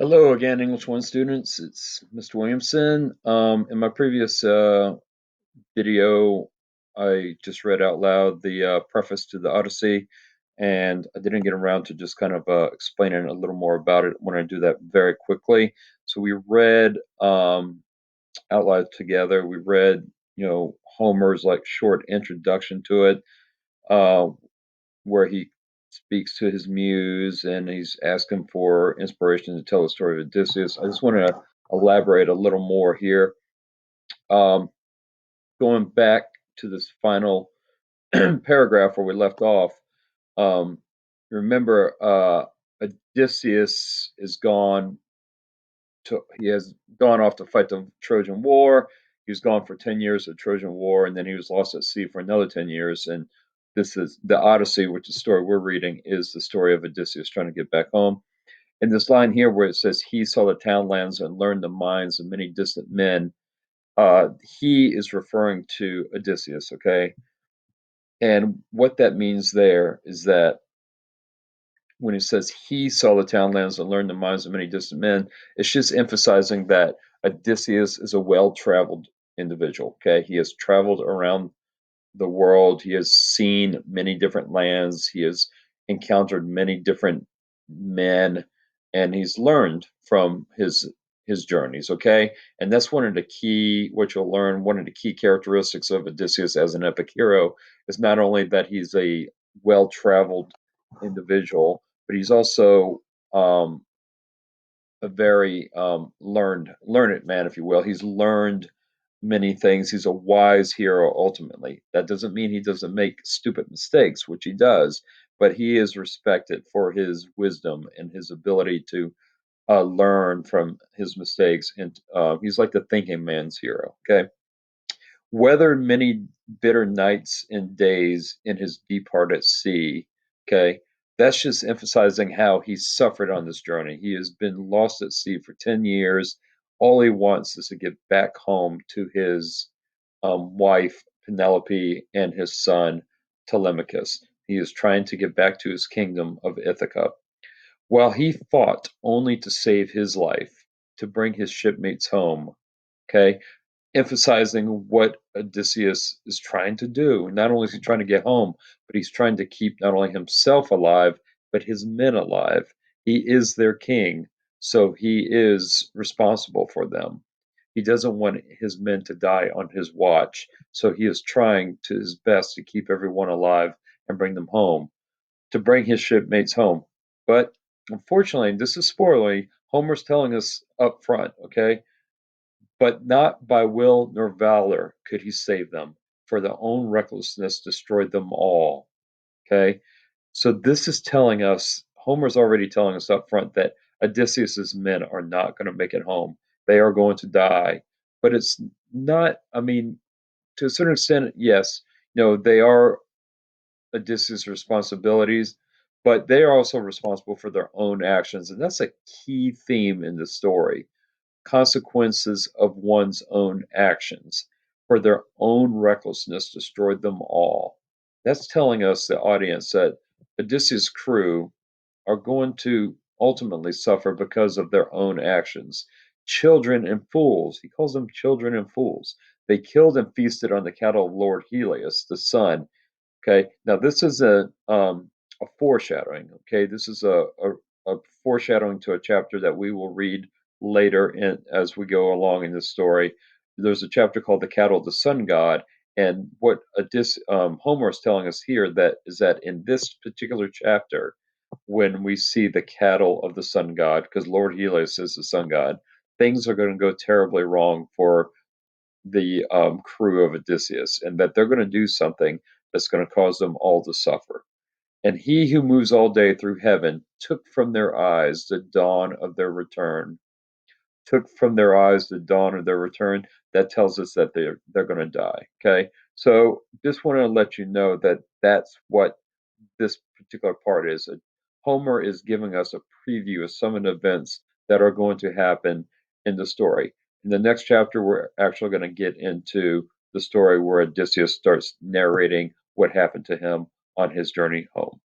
Hello again, English 1 students. It's Mr. Williamson. In my previous video, I just read out loud the preface to the Odyssey, and I didn't get around to just kind of explaining a little more about it. I want to do that very quickly. So we read out loud together. We read, Homer's like short introduction to it, uh, where he speaks to his muse and he's asking for inspiration to tell the story of Odysseus. I just want to elaborate a little more here. Um, Going back to this final paragraph where we left off, um, remember Odysseus is gone he has gone off to fight the Trojan War. He was gone for 10 years of Trojan War, and then he was lost at sea for another 10 years. And this is the Odyssey, which is the story we're reading, is the story of Odysseus trying to get back home. And this line here where it says, he saw the townlands and learned the minds of many distant men, he is referring to Odysseus, okay? And what that means there is that when it says he saw the townlands and learned the minds of many distant men, it's just emphasizing that Odysseus is a well-traveled individual. Okay, he has traveled around the world. He has seen many different lands. He has encountered many different men, and he's learned from his journeys. Okay, and that's one of the key what you'll learn. One of the key characteristics of Odysseus as an epic hero is not only that he's a well-traveled individual, but he's also a very learned man, if you will. He's learned many things. He's a wise hero ultimately. That doesn't mean he doesn't make stupid mistakes, which he does, but he is respected for his wisdom and his ability to learn from his mistakes. And he's like the thinking man's hero. Okay. Weathered many bitter nights and days in his deep heart at sea. Okay. That's just emphasizing how he suffered on this journey. He has been lost at sea for 10 years. All he wants is to get back home to his wife, Penelope, and his son, Telemachus. He is trying to get back to his kingdom of Ithaca. While he fought only to save his life, to bring his shipmates home, okay, emphasizing what Odysseus is trying to do. Not only is he trying to get home, but he's trying to keep not only himself alive, but his men alive. He is their king, so he is responsible for them. He doesn't want his men to die on his watch, so he is trying to his best to keep everyone alive and bring them home, to bring his shipmates home. But unfortunately, this is spoilery. Homer's telling us up front, okay? But not by will nor valor could he save them, for their own recklessness destroyed them all. Okay? So this is telling us, Homer's already telling us up front that Odysseus's men are not going to make it home. They are going to die. But it's not, I mean, to a certain extent, yes, they are Odysseus' responsibilities, but they are also responsible for their own actions. And that's a key theme in the story. Consequences of one's own actions, for their own recklessness destroyed them all. That's telling us, the audience, that Odysseus' crew are going to ultimately suffer because of their own actions. Children and fools, he calls them children and fools. They killed and feasted on the cattle of Lord Helios, the sun. Okay, now this is a foreshadowing. Okay, this is a foreshadowing to a chapter that we will read later as we go along in this story. There's a chapter called "The Cattle of the Sun God," and what Homer is telling us here that is that in this particular chapter, when we see the cattle of the Sun God, because Lord Helios is the Sun God, things are going to go terribly wrong for the crew of Odysseus, and that they're going to do something that's going to cause them all to suffer. And he who moves all day through heaven took from their eyes the dawn of their return. Took from their eyes the dawn of their return. That tells us that they're going to die. Okay, so just want to let you know that that's what this particular part is. Homer is giving us a preview of some of the events that are going to happen in the story. In the next chapter, we're actually going to get into the story where Odysseus starts narrating what happened to him on his journey home.